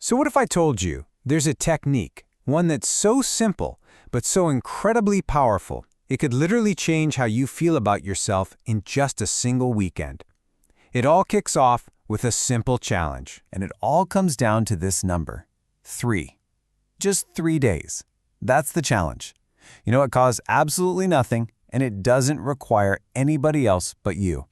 So what if I told you there's a technique, one that's so simple, but so incredibly powerful, it could literally change how you feel about yourself in just a single weekend? It all kicks off with a simple challenge. And it all comes down to this number, 3. Just 3 days. That's the challenge. It costs absolutely nothing, and it doesn't require anybody else but you.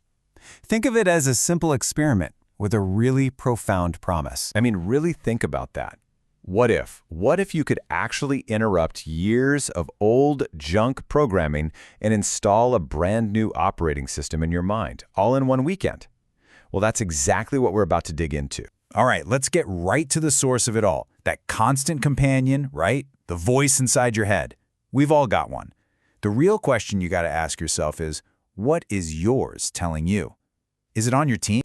Think of it as a simple experiment with a really profound promise. Really think about that. What if you could actually interrupt years of old junk programming and install a brand new operating system in your mind, all in one weekend? Well, that's exactly what we're about to dig into. All right, let's get right to the source of it all. That constant companion, right? The voice inside your head. We've all got one. The real question you got to ask yourself is, what is yours telling you? Is it on your team?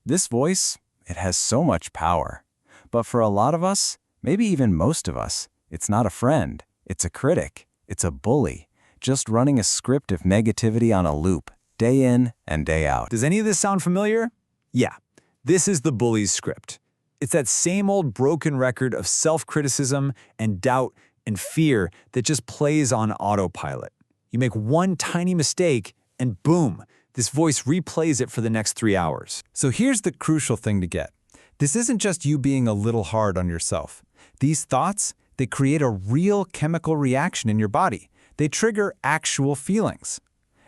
This voice, it has so much power. But for a lot of us, maybe even most of us, it's not a friend. It's a critic. It's a bully, just running a script of negativity on a loop, day in and day out. Does any of this sound familiar? Yeah, this is the bully's script. It's that same old broken record of self-criticism and doubt and fear that just plays on autopilot. You make one tiny mistake and boom, this voice replays it for the next 3 hours. So here's the crucial thing to get. This isn't just you being a little hard on yourself. These thoughts, they create a real chemical reaction in your body. They trigger actual feelings.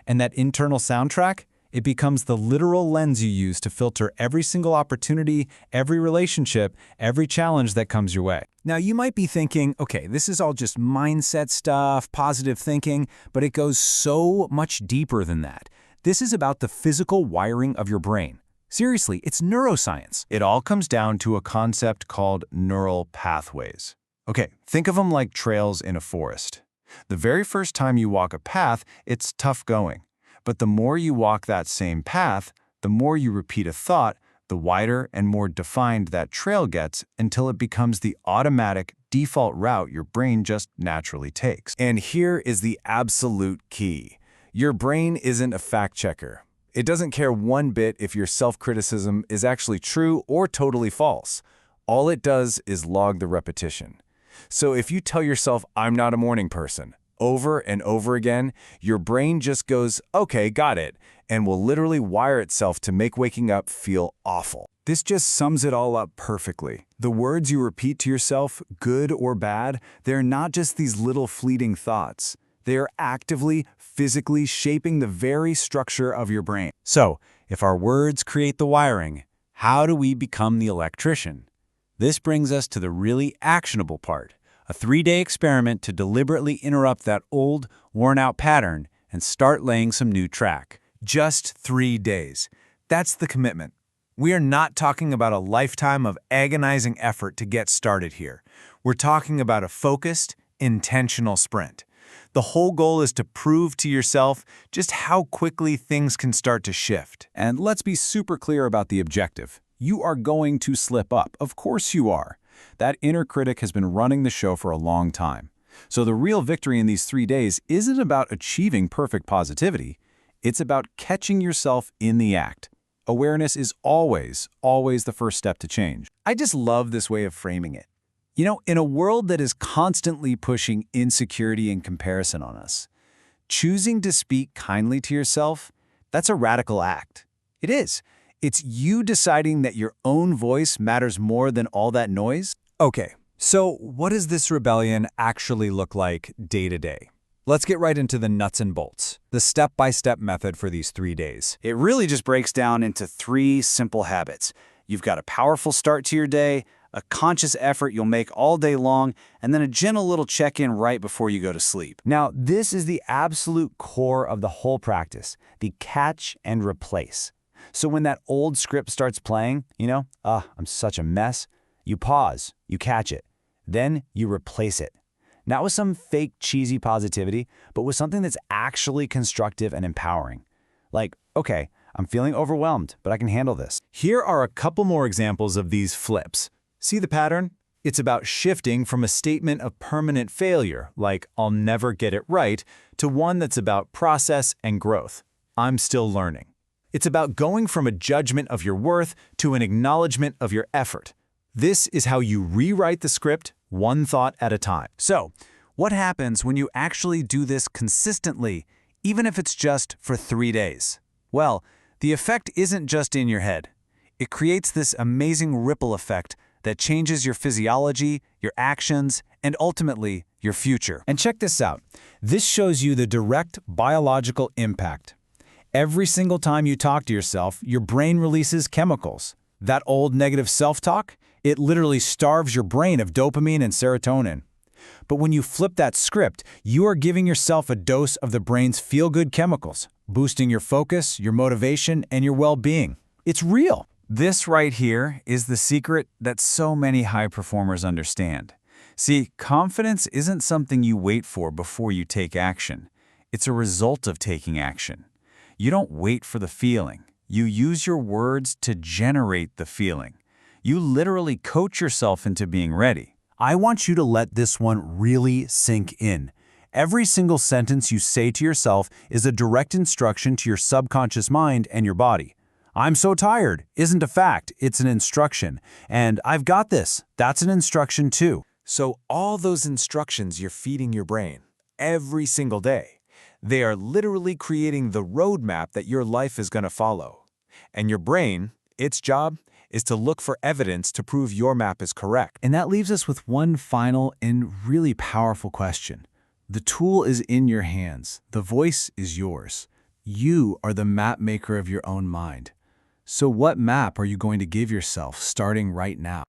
And that internal soundtrack, it becomes the literal lens you use to filter every single opportunity, every relationship, every challenge that comes your way. Now, you might be thinking, okay, this is all just mindset stuff, positive thinking, but it goes so much deeper than that. This is about the physical wiring of your brain. Seriously, it's neuroscience. It all comes down to a concept called neural pathways. Okay, think of them like trails in a forest. The very first time you walk a path, it's tough going. But the more you walk that same path, the more you repeat a thought, the wider and more defined that trail gets until it becomes the automatic default route your brain just naturally takes. And here is the absolute key. Your brain isn't a fact checker. It doesn't care one bit if your self-criticism is actually true or totally false. All it does is log the repetition. So if you tell yourself, "I'm not a morning person," over and over again, your brain just goes, "Okay, got it," and will literally wire itself to make waking up feel awful. This just sums it all up perfectly. The words you repeat to yourself, good or bad, they're not just these little fleeting thoughts. They are actively, physically shaping the very structure of your brain. So, if our words create the wiring, how do we become the electrician? This brings us to the really actionable part, a 3-day experiment to deliberately interrupt that old, worn-out pattern and start laying some new track. Just 3 days. That's the commitment. We are not talking about a lifetime of agonizing effort to get started here. We're talking about a focused, intentional sprint. The whole goal is to prove to yourself just how quickly things can start to shift. And let's be super clear about the objective. You are going to slip up. Of course you are. That inner critic has been running the show for a long time. So the real victory in these 3 days isn't about achieving perfect positivity. It's about catching yourself in the act. Awareness is always the first step to change. I just love this way of framing it. In a world that is constantly pushing insecurity and comparison on us, choosing to speak kindly to yourself, that's a radical act. It is. It's you deciding that your own voice matters more than all that noise. Okay, so what does this rebellion actually look like day to day? Let's get right into the nuts and bolts, the step-by-step method for these 3 days. It really just breaks down into 3 simple habits. You've got a powerful start to your day, a conscious effort you'll make all day long, and then a gentle little check-in right before you go to sleep. Now, this is the absolute core of the whole practice, the catch and replace. So when that old script starts playing, I'm such a mess, you pause, you catch it, then you replace it. Not with some fake cheesy positivity, but with something that's actually constructive and empowering. Like, okay, I'm feeling overwhelmed, but I can handle this. Here are a couple more examples of these flips. See the pattern? It's about shifting from a statement of permanent failure, like "I'll never get it right," to one that's about process and growth. "I'm still learning." It's about going from a judgment of your worth to an acknowledgement of your effort. This is how you rewrite the script one thought at a time. So, what happens when you actually do this consistently, even if it's just for 3 days? Well, the effect isn't just in your head. It creates this amazing ripple effect that changes your physiology, your actions, and ultimately, your future. And check this out. This shows you the direct biological impact. Every single time you talk to yourself, your brain releases chemicals. That old negative self-talk, it literally starves your brain of dopamine and serotonin. But when you flip that script, you are giving yourself a dose of the brain's feel-good chemicals, boosting your focus, your motivation, and your well-being. It's real. This right here is the secret that so many high performers understand. See, confidence isn't something you wait for before you take action. It's a result of taking action. You don't wait for the feeling. You use your words to generate the feeling. You literally coach yourself into being ready. I want you to let this one really sink in. Every single sentence you say to yourself is a direct instruction to your subconscious mind and your body. I'm so tired isn't a fact, it's an instruction. And I've got this, that's an instruction too. So all those instructions you're feeding your brain every single day, they are literally creating the roadmap that your life is going to follow. And your brain, its job is to look for evidence to prove your map is correct. And that leaves us with one final and really powerful question. The tool is in your hands. The voice is yours. You are the map maker of your own mind. So what map are you going to give yourself starting right now?